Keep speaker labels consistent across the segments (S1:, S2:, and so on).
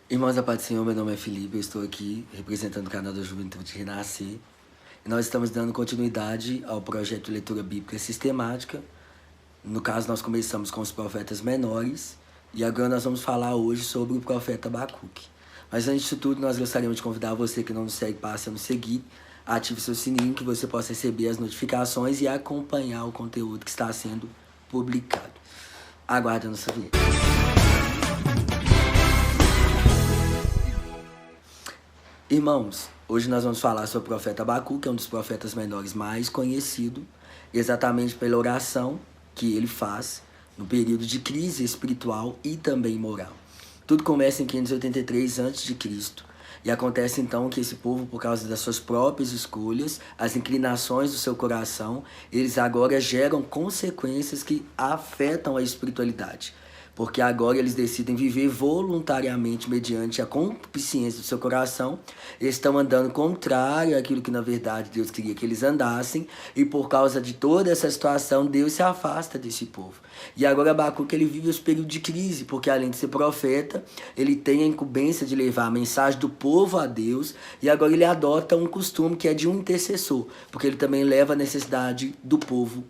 S1: Irmãos da Paz do Senhor, meu nome é Felipe, eu estou aqui representando o canal da Juventude Renascer. E nós estamos dando continuidade ao projeto de leitura bíblica sistemática. No caso, nós começamos com os profetas menores e agora nós vamos falar hoje sobre o profeta Abacuque. Mas antes de tudo, nós gostaríamos de convidar você que não nos segue, passe a nos seguir, ative seu sininho que você possa receber as notificações e acompanhar o conteúdo que está sendo publicado. Aguarde a nossa vinheta. Irmãos, hoje nós vamos falar sobre o profeta Abacuque, que é um dos profetas menores mais conhecido, exatamente pela oração que ele faz no período de crise espiritual e também moral. Tudo começa em 583 a.C. e acontece então que esse povo, por causa das suas próprias escolhas, as inclinações do seu coração, eles agora geram consequências que afetam a espiritualidade. Porque agora eles decidem viver voluntariamente mediante a concupiscência do seu coração. Eles estão andando contrário àquilo que na verdade Deus queria que eles andassem. E por causa de toda essa situação, Deus se afasta desse povo. E agora Abacuque ele vive os períodos de crise, porque além de ser profeta, ele tem a incumbência de levar a mensagem do povo a Deus. E agora ele adota um costume que é de um intercessor, porque ele também leva a necessidade do povo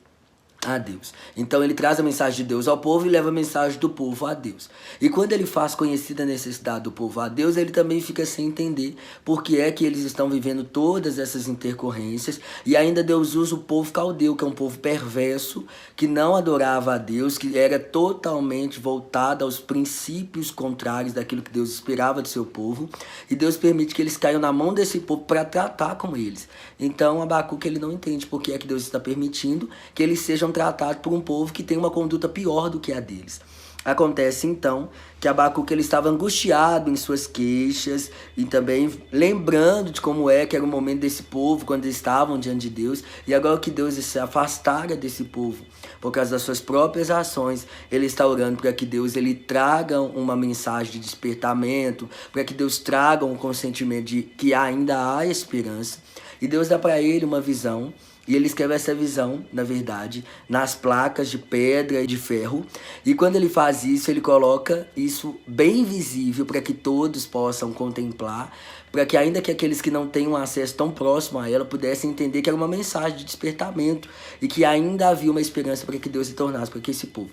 S1: a Deus. Então ele traz a mensagem de Deus ao povo e leva a mensagem do povo a Deus. E quando ele faz conhecida a necessidade do povo a Deus, ele também fica sem entender por que é que eles estão vivendo todas essas intercorrências. E ainda Deus usa o povo caldeu, que é um povo perverso, que não adorava a Deus, que era totalmente voltado aos princípios contrários daquilo que Deus esperava do seu povo. E Deus permite que eles caiam na mão desse povo para tratar com eles. Então Abacuque ele não entende por que é que Deus está permitindo que eles sejam tratados por um povo que tem uma conduta pior do que a deles. Acontece então que Abacuque ele estava angustiado em suas queixas e também lembrando de como é que era o momento desse povo quando eles estavam diante de Deus, e agora que Deus se afastara desse povo por causa das suas próprias ações, ele está orando para que Deus ele traga uma mensagem de despertamento, para que Deus traga um consentimento de que ainda há esperança. E Deus dá para ele uma visão. E ele escreve essa visão, na verdade, nas placas de pedra e de ferro. E quando ele faz isso, ele coloca isso bem visível para que todos possam contemplar, para que ainda que aqueles que não tenham acesso tão próximo a ela pudessem entender que era uma mensagem de despertamento e que ainda havia uma esperança para que Deus se tornasse para esse povo.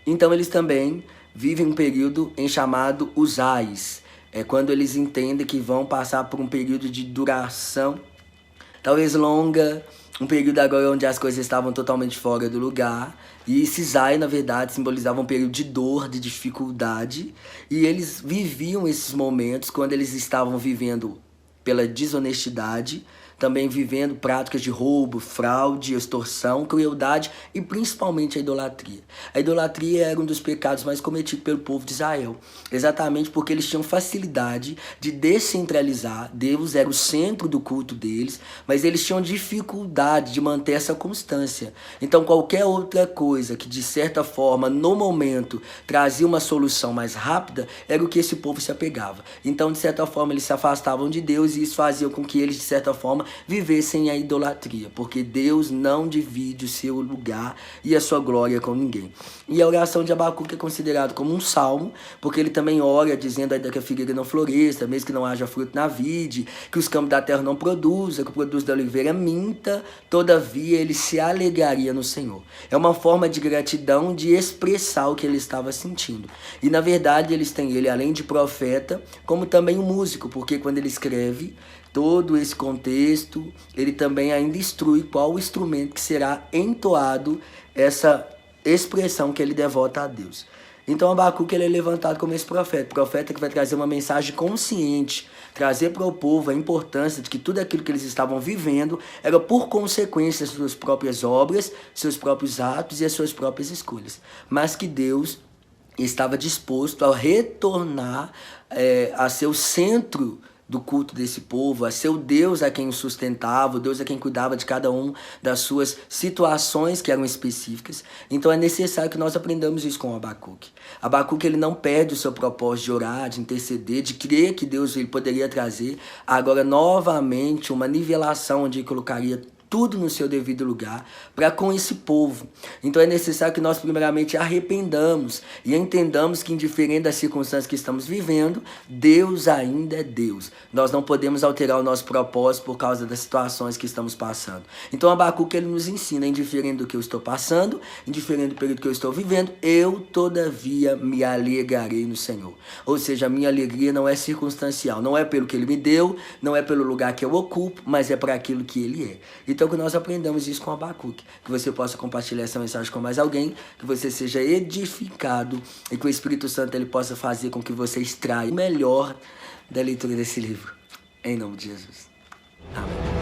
S1: Então eles também vivem um período em chamado os ais. É quando eles entendem que vão passar por um período de duração talvez longa, um período agora onde as coisas estavam totalmente fora do lugar. E esse Zai, na verdade, simbolizava um período de dor, de dificuldade. E eles viviam esses momentos quando eles estavam vivendo pela desonestidade, também vivendo práticas de roubo, fraude, extorsão, crueldade e principalmente a idolatria. A idolatria era um dos pecados mais cometidos pelo povo de Israel, exatamente porque eles tinham facilidade de descentralizar. Deus era o centro do culto deles, mas eles tinham dificuldade de manter essa constância. Então qualquer outra coisa que de certa forma no momento trazia uma solução mais rápida era o que esse povo se apegava. Então de certa forma eles se afastavam de Deus e isso fazia com que eles de certa forma vivessem a idolatria, porque Deus não divide o seu lugar e a sua glória com ninguém. E a oração de Abacuque é considerado como um salmo, porque ele também ora dizendo ainda que a figueira não floresça, mesmo que não haja fruto na vide, que os campos da terra não produzam, que o produto da oliveira minta, todavia ele se alegraria no Senhor. É uma forma de gratidão, de expressar o que ele estava sentindo. E na verdade eles têm ele, além de profeta, como também um músico, porque quando ele escreve todo esse contexto, ele também ainda instrui qual o instrumento que será entoado essa expressão que ele devota a Deus. Então Abacuque ele é levantado como esse profeta que vai trazer uma mensagem consciente, trazer para o povo a importância de que tudo aquilo que eles estavam vivendo era por consequência das suas próprias obras, seus próprios atos e as suas próprias escolhas, mas que Deus estava disposto a retornar a ser o centro do culto desse povo, a ser o Deus a quem o sustentava, o Deus a quem cuidava de cada um das suas situações que eram específicas. Então é necessário que nós aprendamos isso com Abacuque. Abacuque ele não perde o seu propósito de orar, de interceder, de crer que Deus ele poderia trazer agora novamente uma nivelação onde ele colocaria tudo no seu devido lugar para com esse povo. Então é necessário que nós primeiramente arrependamos e entendamos que, indiferente das circunstâncias que estamos vivendo, Deus ainda é Deus. Nós não podemos alterar o nosso propósito por causa das situações que estamos passando. Então Abacuque, ele nos ensina, indiferente do que eu estou passando, indiferente do período que eu estou vivendo, eu todavia me alegrarei no Senhor. Ou seja, a minha alegria não é circunstancial, não é pelo que Ele me deu, não é pelo lugar que eu ocupo, mas é para aquilo que Ele é. Então que nós aprendamos isso com Abacuque, que você possa compartilhar essa mensagem com mais alguém, que você seja edificado e que o Espírito Santo ele possa fazer com que você extraia o melhor da leitura desse livro. Em nome de Jesus. Amém.